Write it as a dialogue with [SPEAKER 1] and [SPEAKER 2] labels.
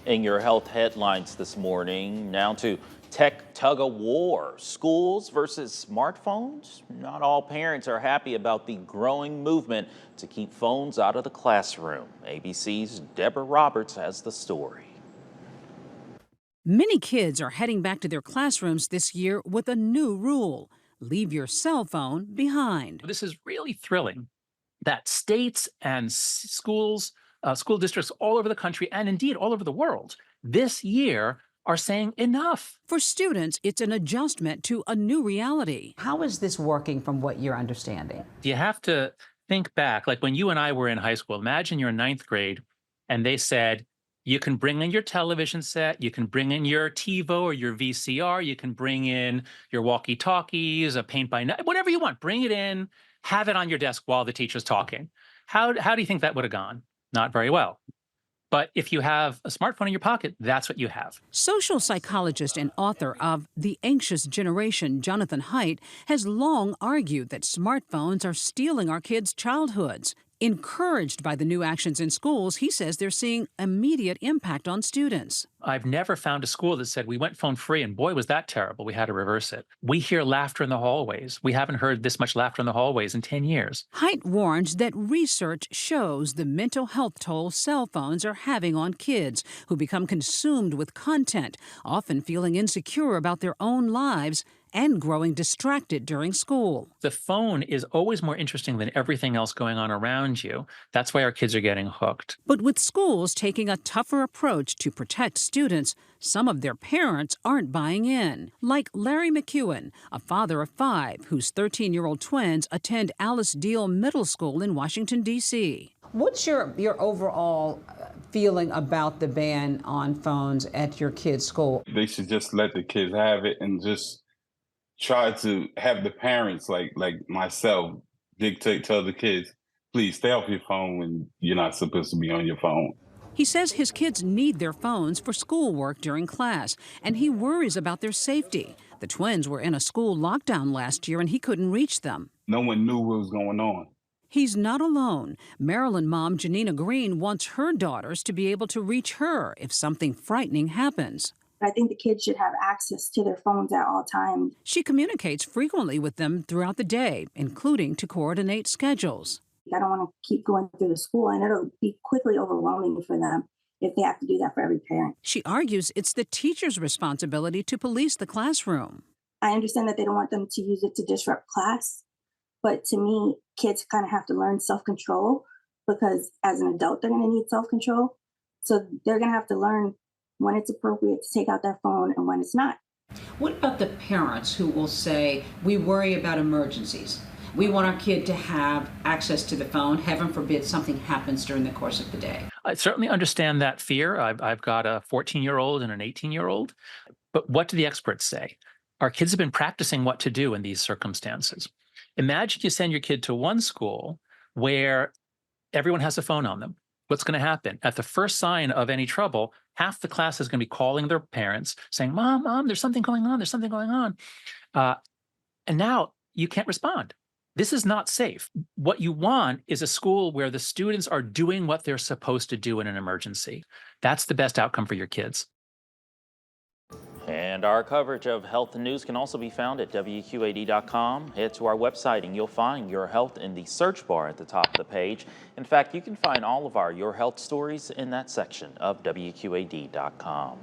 [SPEAKER 1] In your health headlines this morning, now to tech tug of war, schools versus smartphones. Not all parents are happy about the growing movement to keep phones out of the classroom. ABC's Deborah Roberts has the story.
[SPEAKER 2] Many kids are heading back to their classrooms this year with a new rule: leave your cell phone behind.
[SPEAKER 3] This is really thrilling that states and schools, school districts all over the country, and indeed all over the world, this year are saying enough.
[SPEAKER 2] For students, it's an adjustment to a new reality.
[SPEAKER 4] How is this working from what you're understanding?
[SPEAKER 3] You have to think back, like when you and I were in high school. Imagine you're in ninth grade and they said, you can bring in your television set, you can bring in your TiVo or your VCR, you can bring in your walkie talkies, a paint by night, whatever you want, bring it in, have it on your desk while the teacher's talking. How do you think that would have gone? Not very well. But if you have a smartphone in your pocket, that's what you have.
[SPEAKER 2] Social psychologist and author of The Anxious Generation, Jonathan Haidt, has long argued that smartphones are stealing our kids' childhoods. Encouraged by the new actions in schools, he says they're seeing immediate impact on students.
[SPEAKER 3] I've never found a school that said we went phone free and boy, was that terrible. We had to reverse it. We hear laughter in the hallways. We haven't heard this much laughter in the hallways in 10 years.
[SPEAKER 2] Haidt warns that research shows the mental health toll cell phones are having on kids who become consumed with content, often feeling insecure about their own lives and growing distracted during school.
[SPEAKER 3] The phone is always more interesting than everything else going on around you. That's why our kids are getting hooked.
[SPEAKER 2] But with schools taking a tougher approach to protect students, some of their parents aren't buying in. Like Larry McEwen, a father of 5 whose 13-year-old twins attend Alice Deal Middle School in Washington, D.C.
[SPEAKER 4] What's your overall feeling about the ban on phones at your kids' school?
[SPEAKER 5] They should just let the kids have it and just try to have the parents like myself dictate to other kids, please stay off your phone when you're not supposed to be on your phone.
[SPEAKER 2] He says his kids need their phones for schoolwork during class, and he worries about their safety. The twins were in a school lockdown last year, and he couldn't reach them.
[SPEAKER 5] No one knew what was going on.
[SPEAKER 2] He's not alone. Maryland mom Janina Green wants her daughters to be able to reach her if something frightening happens.
[SPEAKER 6] I think the kids should have access to their phones at all times.
[SPEAKER 2] She communicates frequently with them throughout the day, including to coordinate schedules.
[SPEAKER 6] I don't want to keep going through the school, and it'll be quickly overwhelming for them if they have to do that for every parent.
[SPEAKER 2] She argues it's the teacher's responsibility to police the classroom.
[SPEAKER 6] I understand that they don't want them to use it to disrupt class, but to me, kids kind of have to learn self-control because as an adult, they're going to need self-control. So they're going to have to learn when it's appropriate to take out their phone and when it's not.
[SPEAKER 4] What about the parents who will say, we worry about emergencies? We want our kid to have access to the phone. Heaven forbid something happens during the course of the day.
[SPEAKER 3] I certainly understand that fear. I've got a 14-year-old and an 18-year-old. But what do the experts say? Our kids have been practicing what to do in these circumstances. Imagine you send your kid to one school where everyone has a phone on them. What's going to happen? At the first sign of any trouble, half the class is going to be calling their parents saying, Mom, there's something going on. There's something going on. And now you can't respond. This is not safe. What you want is a school where the students are doing what they're supposed to do in an emergency. That's the best outcome for your kids.
[SPEAKER 1] And our coverage of health news can also be found at WQAD.com. Head to our website and you'll find Your Health in the search bar at the top of the page. In fact, you can find all of our Your Health stories in that section of WQAD.com.